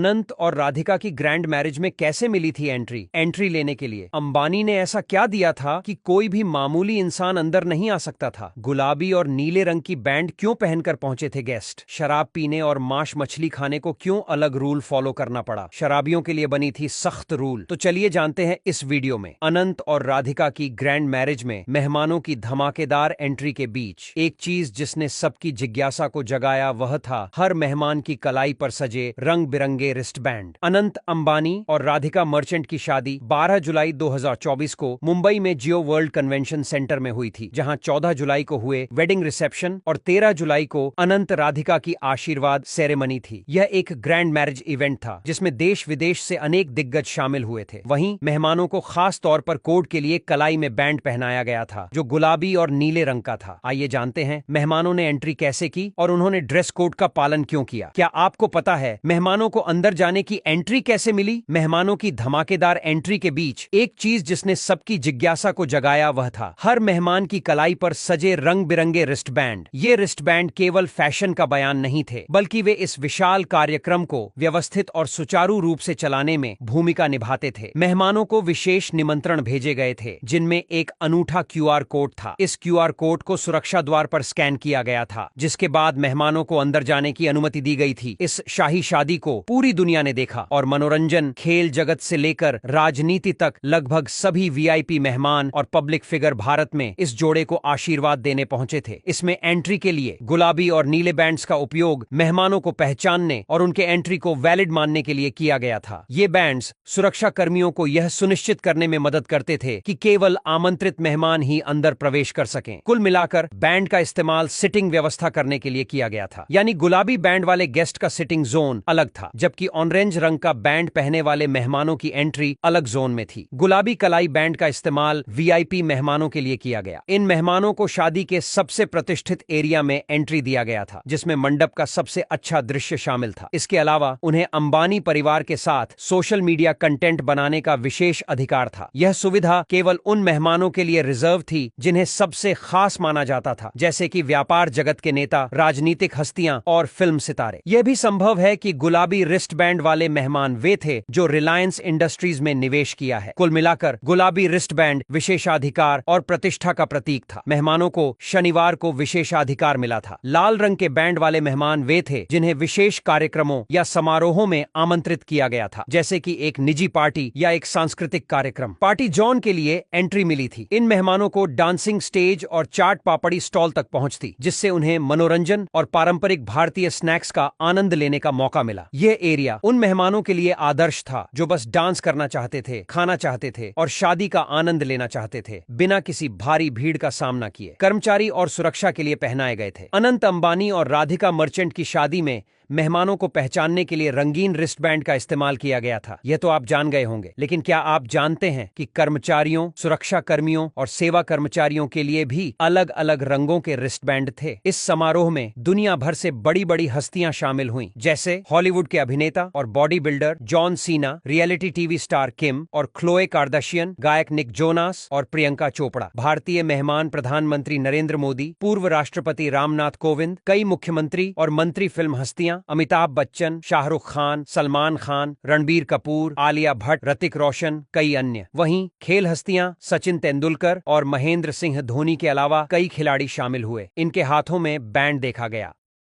अनंत और राधिका की grand marriage में कैसे मिली थी एंट्री लेने के लिए? अंबानी ने ऐसा क्या दिया था कि कोई भी मामूली इंसान अंदर नहीं आ सकता था? गुलाबी और नीले रंग की बैंड क्यों पहनकर पहुंचे थे गेस्ट? शराब पीने और मांस मछली खाने को क्यों अलग रूल फॉलो करना पड़ा? शराबियों के लिए बनी थी सख्त रूल। तो चलिए जानते हैं इस वीडियो में। अनंत और राधिका की ग्रैंड मैरिज में मेहमानों की धमाकेदार एंट्री के बीच एक चीज जिसने सबकी जिज्ञासा को जगाया, वह था हर मेहमान की कलाई पर सजे रंग बिरंगे रिस्ट बैंड। अनंत अंबानी और राधिका मर्चेंट की शादी 12 जुलाई 2024 को मुंबई में जियो वर्ल्ड कन्वेंशन सेंटर में हुई थी, जहां 14 जुलाई को हुए वेडिंग रिसेप्शन और 13 जुलाई को अनंत राधिका की आशीर्वाद सेरेमनी थी। यह एक ग्रैंड मैरिज इवेंट था जिसमें देश विदेश से अनेक दिग्गज शामिल हुए थे। वहीं मेहमानों को खास तौर पर कोड के लिए कलाई में बैंड पहनाया गया था जो गुलाबी और नीले रंग का था। आइए जानते हैं मेहमानों ने एंट्री कैसे की और उन्होंने ड्रेस कोड का पालन क्यों किया। क्या आपको पता है मेहमानों को अंदर जाने की एंट्री कैसे मिली? मेहमानों की धमाकेदार एंट्री के बीच एक चीज जिसने सबकी जिज्ञासा को जगाया, वह था हर मेहमान की कलाई पर सजे रंग बिरंगे रिस्ट बैंड। ये रिस्ट बैंड केवल फैशन का बयान नहीं थे, बल्कि वे इस विशाल कार्यक्रम को व्यवस्थित और सुचारू रूप से चलाने में भूमिका निभाते थे। मेहमानों को विशेष निमंत्रण भेजे गए थे जिनमें एक अनूठा QR कोड था। इस QR कोड को सुरक्षा द्वार पर स्कैन किया गया था, जिसके बाद मेहमानों को अंदर जाने की अनुमति दी गई थी। इस शाही शादी को पूरी दुनिया ने देखा और मनोरंजन, खेल जगत से लेकर राजनीति तक लगभग सभी VIP मेहमान और पब्लिक फिगर भारत में इस जोड़े को आशीर्वाद देने पहुंचे थे। इसमें एंट्री के लिए गुलाबी और नीले बैंड्स का उपयोग मेहमानों को पहचानने और उनके एंट्री को वैलिड मानने के लिए किया गया था। ये बैंड्स सुरक्षा कर्मियों को यह सुनिश्चित करने में मदद करते थे कि केवल आमंत्रित मेहमान ही अंदर प्रवेश कर सकें। कुल मिलाकर बैंड का इस्तेमाल सिटिंग व्यवस्था करने के लिए किया गया था, यानी गुलाबी बैंड वाले गेस्ट का सिटिंग जोन अलग था, जबकि ऑरेंज रंग का बैंड पहने वाले मेहमानों की एंट्री अलग जोन में थी। गुलाबी कलाई बैंड का इस्तेमाल VIP मेहमानों के लिए किया गया। इन मेहमानों को शादी के सबसे प्रतिष्ठित एरिया में एंट्री दिया गया था, जिसमें मंडप का सबसे अच्छा दृश्य शामिल था। इसके अलावा उन्हें अंबानी परिवार के साथ सोशल मीडिया कंटेंट बनाने का विशेष अधिकार था। यह सुविधा केवल उन मेहमानों के लिए रिजर्व थी जिन्हें सबसे खास माना जाता था, जैसे कि व्यापार जगत के नेता, राजनीतिक हस्तियां और फिल्म सितारे। यह भी संभव है कि गुलाबी रिस्ट बैंड वाले मेहमान वे थे जो रिलायंस इंडस्ट्रीज में निवेश किया है। कुल मिलाकर गुलाबी रिस्ट बैंड विशेषाधिकार और प्रतिष्ठा का प्रतीक था। मेहमानों को शनिवार को विशेषाधिकार मिला था। लाल रंग के बैंड वाले मेहमान वे थे जिन्हें विशेष कार्यक्रमों या समारोहों में आमंत्रित किया गया था, जैसे कि एक निजी पार्टी या एक सांस्कृतिक कार्यक्रम। पार्टी जॉन के लिए एंट्री मिली थी। इन मेहमानों को डांसिंग स्टेज और चाट पापड़ी स्टॉल तक पहुंच थी, जिससे उन्हें मनोरंजन और पारंपरिक भारतीय स्नैक्स का आनंद लेने का मौका मिला। यह एरिया उन मेहमानों के लिए आदर्श था जो बस डांस करना चाहते थे, खाना चाहते थे और शादी का आनंद लेना चाहते थे, बिना किसी भारी भीड़ का सामना किए। कर्मचारी और सुरक्षा के लिए पहनाए गए थे। अनंत अंबानी और राधिका मर्चेंट की शादी में मेहमानों को पहचानने के लिए रंगीन रिस्ट बैंड का इस्तेमाल किया गया था। यह तो आप जान गए होंगे, लेकिन क्या आप जानते हैं कि कर्मचारियों, सुरक्षा कर्मियों और सेवा कर्मचारियों के लिए भी अलग अलग रंगों के रिस्ट बैंड थे? इस समारोह में दुनिया भर से बड़ी बड़ी हस्तियां शामिल हुईं, जैसे हॉलीवुड के अभिनेता और body builder John Cena, reality TV star किम और क्लोए कार्दाशियन, गायक निक जोनास और प्रियंका चोपड़ा। भारतीय मेहमान प्रधानमंत्री नरेंद्र मोदी, पूर्व राष्ट्रपति रामनाथ कोविंद, कई मुख्यमंत्री और मंत्री, फिल्म हस्तियां अमिताभ बच्चन, शाहरुख खान, सलमान खान, रणबीर कपूर, आलिया भट्ट, ऋतिक रोशन, कई अन्य। वहीं खेल हस्तियां सचिन तेंदुलकर और महेंद्र सिंह धोनी के अलावा कई खिलाड़ी शामिल हुए। इनके हाथों में बैंड देखा गया।